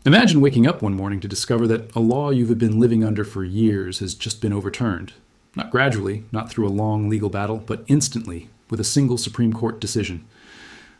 Imagine waking up one morning to discover that a law you've been living under for years has just been overturned. Not gradually, not through a long legal battle, but instantly, with a single Supreme Court decision.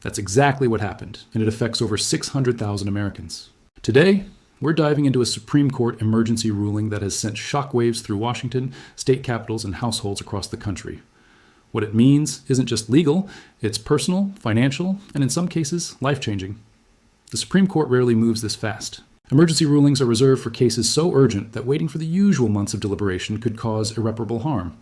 That's exactly what happened, and it affects over 600,000 Americans. Today, we're diving into a Supreme Court emergency ruling that has sent shockwaves through Washington, state capitals, and households across the country. What it means isn't just legal, it's personal, financial, and in some cases, life-changing. The Supreme Court rarely moves this fast. Emergency rulings are reserved for cases so urgent that waiting for the usual months of deliberation could cause irreparable harm.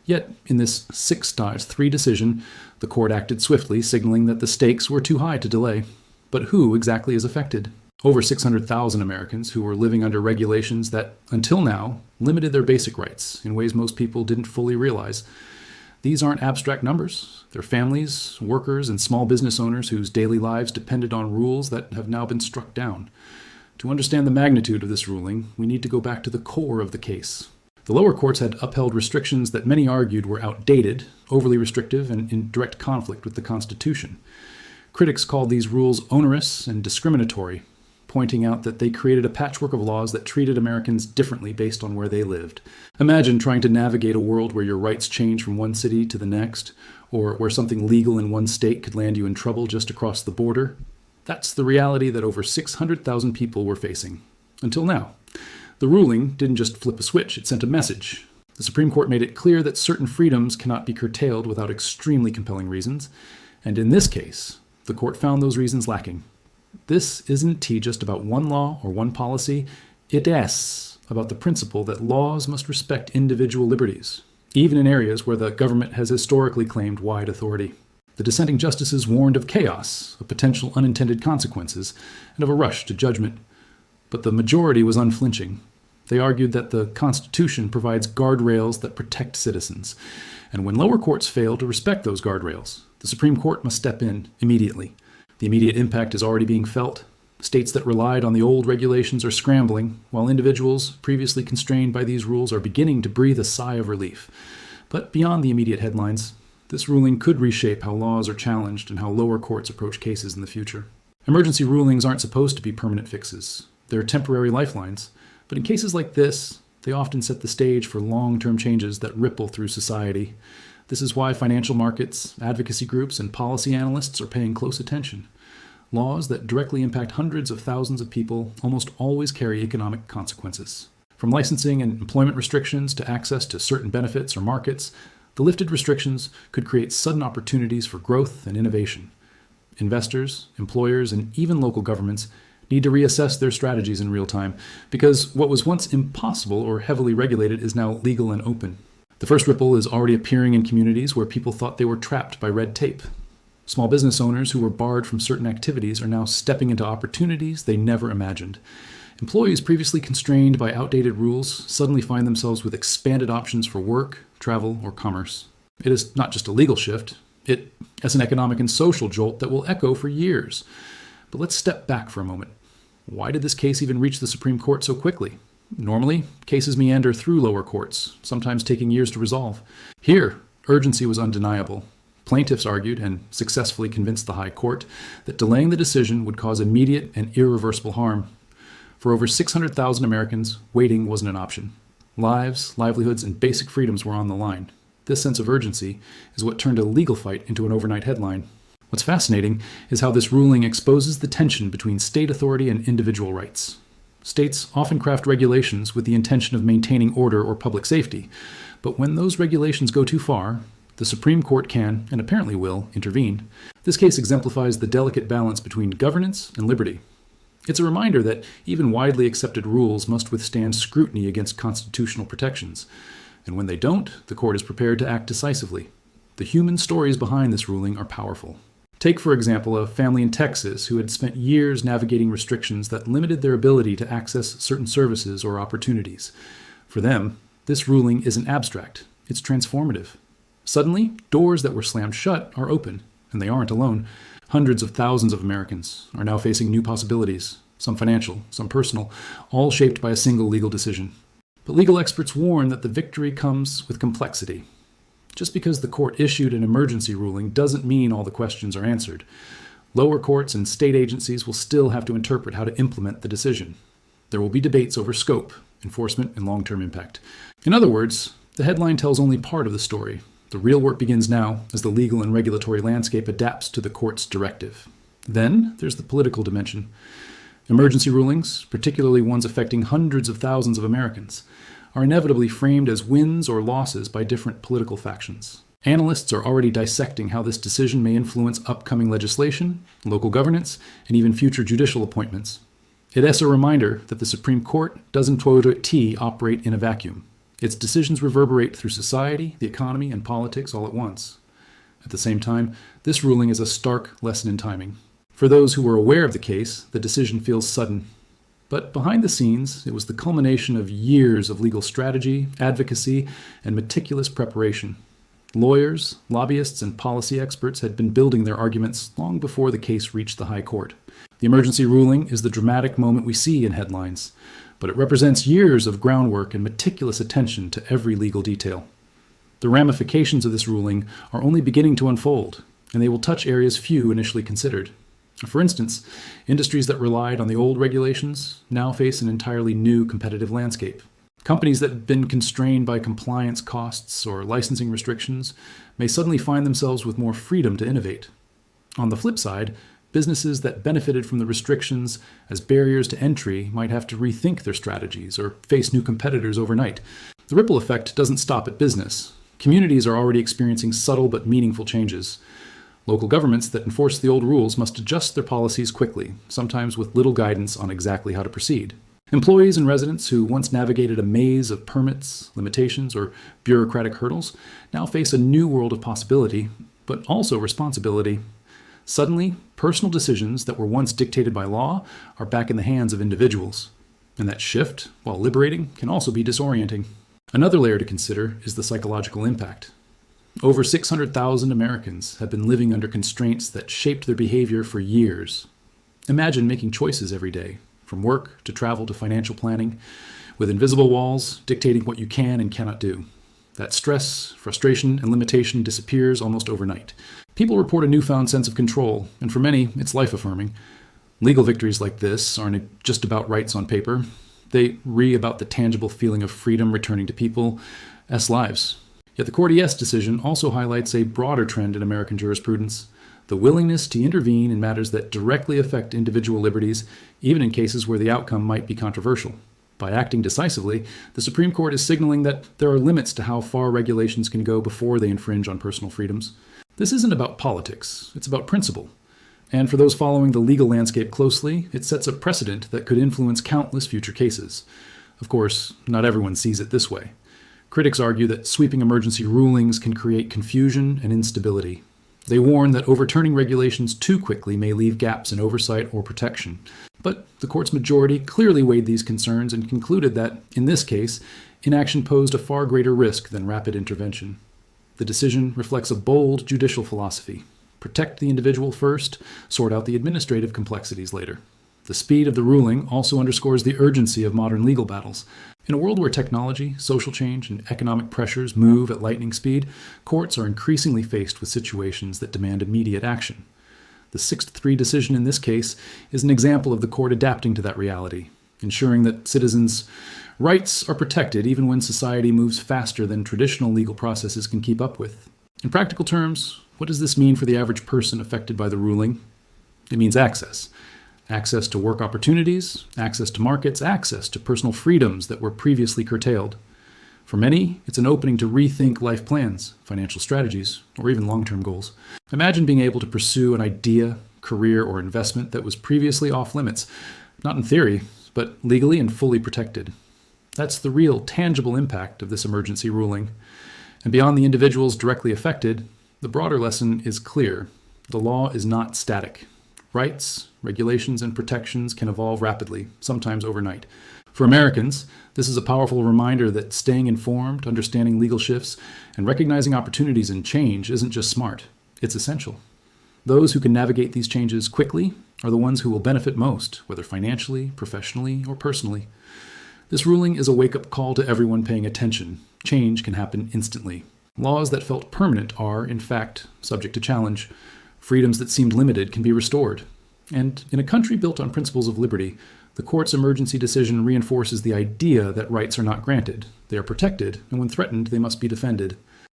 Yet, in this 6-3 decision, the court acted swiftly, signaling that the stakes were too high to delay. But who exactly is affected? Over 600,000 Americans who were living under regulations that, until now, limited their basic rights in ways most people didn't fully realize. These aren't abstract numbers. They're families, workers, and small business owners whose daily lives depended on rules that have now been struck down. To understand the magnitude of this ruling, we need to go back to the core of the case. The lower courts had upheld restrictions that many argued were outdated, overly restrictive, and in direct conflict with the Constitution. Critics called these rules onerous and discriminatory, pointing out that they created a patchwork of laws that treated Americans differently based on where they lived. Imagine trying to navigate a world where your rights change from one city to the next, or where something legal in one state could land you in trouble just across the border. That's the reality that over 600,000 people were facing. Until now. The ruling didn't just flip a switch, it sent a message. The Supreme Court made it clear that certain freedoms cannot be curtailed without extremely compelling reasons, and in this case, the court found those reasons lacking. This isn't just about one law or one policy. It is about the principle that laws must respect individual liberties, even in areas where the government has historically claimed wide authority. The dissenting justices warned of chaos, of potential unintended consequences, and of a rush to judgment. But the majority was unflinching. They argued that the Constitution provides guardrails that protect citizens, and when lower courts fail to respect those guardrails, the Supreme Court must step in immediately. The immediate impact is already being felt. States that relied on the old regulations are scrambling, while individuals previously constrained by these rules are beginning to breathe a sigh of relief. But beyond the immediate headlines, this ruling could reshape how laws are challenged and how lower courts approach cases in the future. Emergency rulings aren't supposed to be permanent fixes. They're temporary lifelines. But in cases like this, they often set the stage for long-term changes that ripple through society. This is why financial markets, advocacy groups, and policy analysts are paying close attention. Laws that directly impact hundreds of thousands of people almost always carry economic consequences. From licensing and employment restrictions to access to certain benefits or markets, the lifted restrictions could create sudden opportunities for growth and innovation. Investors, employers, and even local governments need to reassess their strategies in real time, because what was once impossible or heavily regulated is now legal and open. The first ripple is already appearing in communities where people thought they were trapped by red tape. Small business owners who were barred from certain activities are now stepping into opportunities they never imagined. Employees previously constrained by outdated rules suddenly find themselves with expanded options for work, travel, or commerce. It is not just a legal shift, it is an economic and social jolt that will echo for years. But let's step back for a moment. Why did this case even reach the Supreme Court so quickly? Normally, cases meander through lower courts, sometimes taking years to resolve. Here, urgency was undeniable. Plaintiffs argued, and successfully convinced the High Court, that delaying the decision would cause immediate and irreversible harm. For over 600,000 Americans, waiting wasn't an option. Lives, livelihoods, and basic freedoms were on the line. This sense of urgency is what turned a legal fight into an overnight headline. What's fascinating is how this ruling exposes the tension between state authority and individual rights. States often craft regulations with the intention of maintaining order or public safety, but when those regulations go too far, the Supreme Court can, and apparently will, intervene. This case exemplifies the delicate balance between governance and liberty. It's a reminder that even widely accepted rules must withstand scrutiny against constitutional protections. And when they don't, the court is prepared to act decisively. The human stories behind this ruling are powerful. Take, for example, a family in Texas who had spent years navigating restrictions that limited their ability to access certain services or opportunities. For them, this ruling isn't abstract, it's transformative. Suddenly, doors that were slammed shut are open, and they aren't alone. Hundreds of thousands of Americans are now facing new possibilities, some financial, some personal, all shaped by a single legal decision. But legal experts warn that the victory comes with complexity. Just because the court issued an emergency ruling doesn't mean all the questions are answered. Lower courts and state agencies will still have to interpret how to implement the decision. There will be debates over scope, enforcement, and long-term impact. In other words, the headline tells only part of the story. The real work begins now as the legal and regulatory landscape adapts to the court's directive. Then there's the political dimension. Emergency rulings, particularly ones affecting hundreds of thousands of Americans, are inevitably framed as wins or losses by different political factions. Analysts are already dissecting how this decision may influence upcoming legislation, local governance, and even future judicial appointments. It is a reminder that the Supreme Court doesn't operate in a vacuum. Its decisions reverberate through society, the economy, and politics all at once. At the same time, this ruling is a stark lesson in timing. For those who were aware of the case, the decision feels sudden. But behind the scenes, it was the culmination of years of legal strategy, advocacy, and meticulous preparation. Lawyers, lobbyists, and policy experts had been building their arguments long before the case reached the High Court. The emergency ruling is the dramatic moment we see in headlines, but it represents years of groundwork and meticulous attention to every legal detail. The ramifications of this ruling are only beginning to unfold, and they will touch areas few initially considered. For instance, industries that relied on the old regulations now face an entirely new competitive landscape. Companies that have been constrained by compliance costs or licensing restrictions may suddenly find themselves with more freedom to innovate. On the flip side, businesses that benefited from the restrictions as barriers to entry might have to rethink their strategies or face new competitors overnight. The ripple effect doesn't stop at business. Communities are already experiencing subtle but meaningful changes. Local governments that enforce the old rules must adjust their policies quickly, sometimes with little guidance on exactly how to proceed. Employees and residents who once navigated a maze of permits, limitations, or bureaucratic hurdles now face a new world of possibility, but also responsibility. Suddenly, personal decisions that were once dictated by law are back in the hands of individuals. And that shift, while liberating, can also be disorienting. Another layer to consider is the psychological impact. Over 600,000 Americans have been living under constraints that shaped their behavior for years. Imagine making choices every day, from work to travel to financial planning, with invisible walls dictating what you can and cannot do. That stress, frustration, and limitation disappears almost overnight. People report a newfound sense of control, and for many, it's life-affirming. Legal victories like this aren't just about rights on paper. They about the tangible feeling of freedom returning to people's lives. Yet the Cortes decision also highlights a broader trend in American jurisprudence: the willingness to intervene in matters that directly affect individual liberties, even in cases where the outcome might be controversial. By acting decisively, the Supreme Court is signaling that there are limits to how far regulations can go before they infringe on personal freedoms. This isn't about politics, it's about principle. And for those following the legal landscape closely, it sets a precedent that could influence countless future cases. Of course, not everyone sees it this way. Critics argue that sweeping emergency rulings can create confusion and instability. They warn that overturning regulations too quickly may leave gaps in oversight or protection. But the court's majority clearly weighed these concerns and concluded that, in this case, inaction posed a far greater risk than rapid intervention. The decision reflects a bold judicial philosophy: protect the individual first, sort out the administrative complexities later. The speed of the ruling also underscores the urgency of modern legal battles. In a world where technology, social change, and economic pressures move at lightning speed, courts are increasingly faced with situations that demand immediate action. The 6-3 decision in this case is an example of the court adapting to that reality, ensuring that citizens' rights are protected even when society moves faster than traditional legal processes can keep up with. In practical terms, what does this mean for the average person affected by the ruling? It means access. Access to work opportunities, access to markets, access to personal freedoms that were previously curtailed. For many, it's an opening to rethink life plans, financial strategies, or even long-term goals. Imagine being able to pursue an idea, career, or investment that was previously off limits, not in theory, but legally and fully protected. That's the real, tangible impact of this emergency ruling. And beyond the individuals directly affected, the broader lesson is clear. The law is not static. Rights, regulations, and protections can evolve rapidly, sometimes overnight. For Americans, this is a powerful reminder that staying informed, understanding legal shifts, and recognizing opportunities in change isn't just smart, it's essential. Those who can navigate these changes quickly are the ones who will benefit most, whether financially, professionally, or personally. This ruling is a wake-up call to everyone paying attention. Change can happen instantly. Laws that felt permanent are, in fact, subject to challenge. Freedoms that seemed limited can be restored. And in a country built on principles of liberty, the court's emergency decision reinforces the idea that rights are not granted. They are protected, and when threatened, they must be defended.